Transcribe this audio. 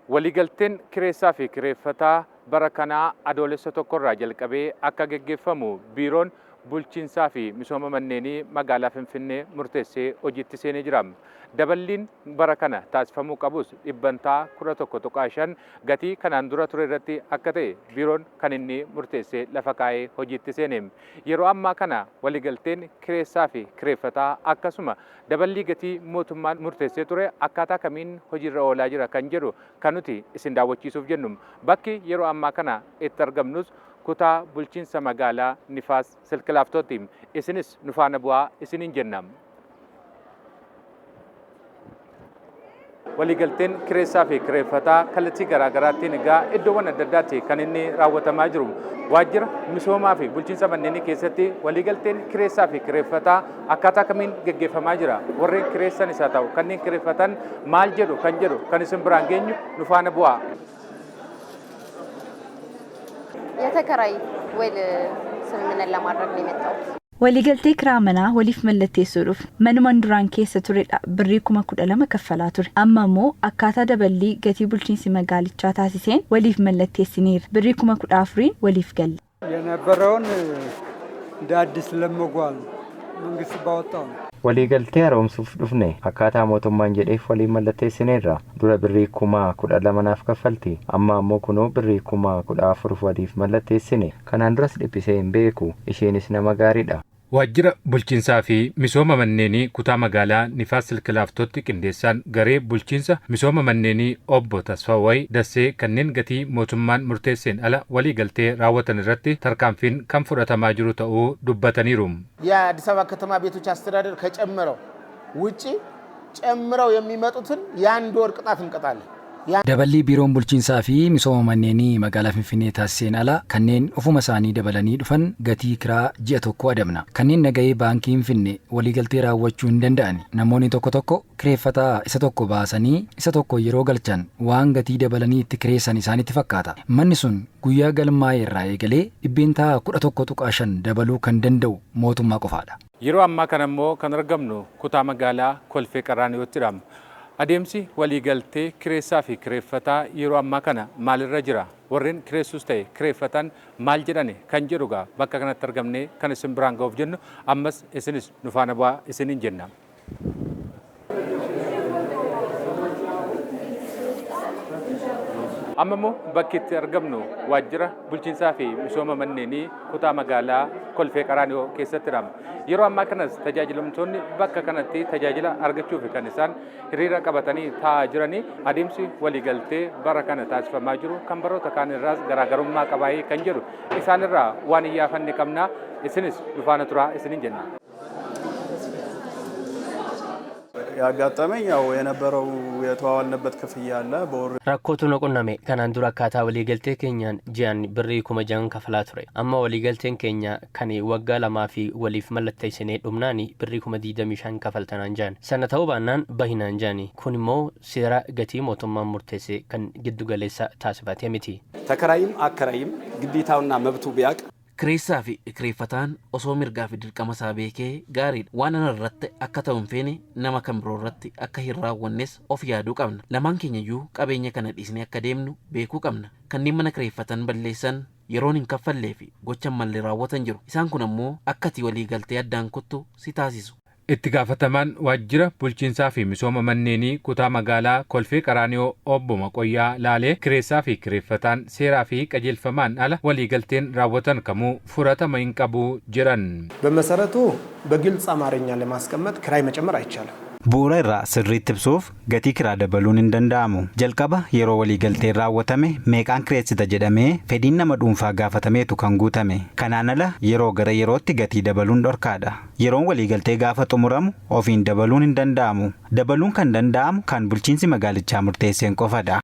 waliigalteen kireessaa fi kireeffataa bara kanaa adoolessa tokkorraa jalqabee akka geggeeffamu biiroon bulchiinsaa fi misooma manneenii magaalaa Finfinnee murteessee hojiitti seenee jira. Daballiin bara kana taasifamuu qabus dhibbantaa 11.5 gatii kanaan dura ture irratti akka ta'e biiroon kan inni murteessee lafa kaa'ee hojiitti seene. Yeroo ammaa kana waliigalteen kireessaa fi kireeffataa akkasuma daballii gatii mootummaan murteessee ture akkaataa kamiin hojiirra oolaa jira kan jedhu kan nuti isin daawwachiisuuf jennu. Bakki yeroo ammaa kana itti argamnus kutaa bulchiinsa magaalaa Nifaas Silk Laaftooti. Isinis nu faana bu'aa isiniin jenna. waliigalteen kireessaa fi kireeffataa kallattii garaagaraatti egaa iddoowwan adda addaatti kan inni raawwatamaa jiru. Waajjira misoomaa fi bulchiinsa manneenii keessatti waliigalteen kireessaa fi kireeffataa akkaataa kamiin geggeeffamaa jira. Warreen kireessan isaa ta'u kanneen kireeffatan maal jedhu kan isin biraan geenyu nu faana bu'aa. የተከራይ ውል ስምምነት ለማድረግ ነው የመጣሁት። waliigaltee kiraa manaa waliif mallatteessuudhaaf manumaan duraan keessa turedha. Birrii 12,000 kaffalaa ture. Amma immoo akkaataa daballii gatii bulchiinsi magaalichaa taasiseen waliif mallatteessineerra. Birrii 14,000 waliif galle. የነበረውን እንደ አዲስ ለመጓል መንግስት ባወጣው waliigaltee haaromsuuf dhufne akkaataa mootummaan jedheef walii mallatteessineerra. Dura birrii 12,000 kaffalti. Amma ammoo kunoo birrii 14,000 waliif mallatteessine. Kanaan duras dhiphisee hin beeku. Isheenis nama gaariidha. Waajjira bulchiinsaa fi misooma manneenii kutaa magaalaa Nifaas Silk Laaftootti qindeessaan garee bulchiinsa misooma manneenii obbo Tasfaawway Dassee kanneen gatii mootummaan murteesseen ala waliigaltee raawwatan irratti tarkaanfiin kan fudhatamaa jiru ta'uu dubbataniiru. የአዲስ አበባ ከተማ ቤቶች አስተዳደር ከጨመረው ውጪ ጨምረው የሚመጡትን የአንድ ወር ቅጣት እንቀጣለን። dabalii biiroon bulchiinsaa fi misooma manneenii magaalaa Finfinnee taasiseen ala kanneen ofuma isaanii dabalanii dhufan gatii kiraa ji'a tokko adabna. Kanneen nagahee baankii Finfinnee waliigaltee raawwachuu hin danda'an namoonni tokko kireeffataa isa tokko baasanii isa tokko yeroo galchan waan gatii dabalanii itti kireessan isaanitti fakkaata. Manni sun guyyaa galmaa'ee irraa eegalee dhibbeentaa 11.5 dabaluu kan danda'u mootummaa qofaadha. Yeroo ammaa kana immoo kan argamnu kutaa magaalaa Kolfee Qaraaniyoottiidha. Adeemsi waliigaltee kireessaa fi kireeffataa yeroo ammaa kana maalirra jira? Warreen kireessus ta'e kireeffatan maal jedhani kan jedhugaa bakka kanatti argamnee kan isin biraan ga'uuf jennu ammas isinis nu faana bu'aa isiniin jenna. Amma immoo bakki itti argamnu waajjira bulchiinsaa fi misooma manneenii kutaa magaalaa Kolfee Qaraaniyoo keessattidha. Yeroo ammaa kanas tajaajilamtoonni bakka kanatti tajaajila argachuuf kan isaan hiriira qabatanii taa'aa jiranii adeemsi waliigaltee bara kana taasifamaa jiru kan baroota kaan irraas garaagarummaa qabaayee kan jedhu isaanirraa waan iyyaafannee qabna. Isinis nu faana turaa isiniin jenna. ያጋጠመኝ ያው የነበረው የተዋዋልንበት ክፍያ አለ ራኮቱ ነቆናሜ ካናን ዱራ ካታ ወሊገልቴ ኬኛን ጂያን ብሪ ኩመጃን ከፈላ ቱሬ አማ ወሊገልቴን ኬኛ ከኔ ወጋ ለማፊ ወሊፍ መለተይሰኔ ዱምናኒ ብሪ ኩመዲ ደሚሻን ከፈልተናን ጃን ሰነታው ባናን በሂናን ጃኒ ኩኒሞ ሲራ ገቲ ሞቶማን ሙርቴሴ ከን ግዱ ገሌሳ ታስባት የሚቲ ተከራይም አከራይም ግዴታውና መብቱ ቢያቅ kireessaa fi kireeffataan osoo mirgaa fi dirqama isaa beekee gaariidha. Waan ana irratti akka ta'u hin feene nama kan biroo irratti akka hin raawwannes of yaaduu qabna. Lamaan keenyayyuu qabeenya kana dhiisnee akka deemnu beekuu qabna. Kanneen mana kireeffatan balleessan yeroon hin kaffallee fi gochan mallee raawwatan jiru. Isaan kun ammoo akkati walii galtee addaan kuttu si taasisu. Itti gaafatamaan waajjira bulchiinsaa fi misooma manneenii kutaa magaalaa Kolfee Qaraaniyoo obbo Maqoyyaa Laalee kireessaa fi kireeffataan seeraa fi qajeelfamaan ala waliigalteen raawwatan kamuu fudhatama hin qabu jedhan. በመሰረቱ በግልጽ አማርኛ ለማስቀመጥ ክራይ መጨመር አይቻልም። bu'uura irraa sirriitti ibsuuf gatii kiraa dabaluun hin danda'amu. Jalqaba yeroo waliigaltee raawwatame meeqaan kireessita jedhamee fedhiin nama dhuunfaa gaafatameetu kan guutame. Kanaan ala yeroo gara yerootti gatii dabaluun dhorkaadha. Yeroon waliigaltee gaafa xumuramu ofiin dabaluun hin danda'amu. Dabaluun kan danda'amu kan bulchiinsi magaalichaa murteesseen qofadha.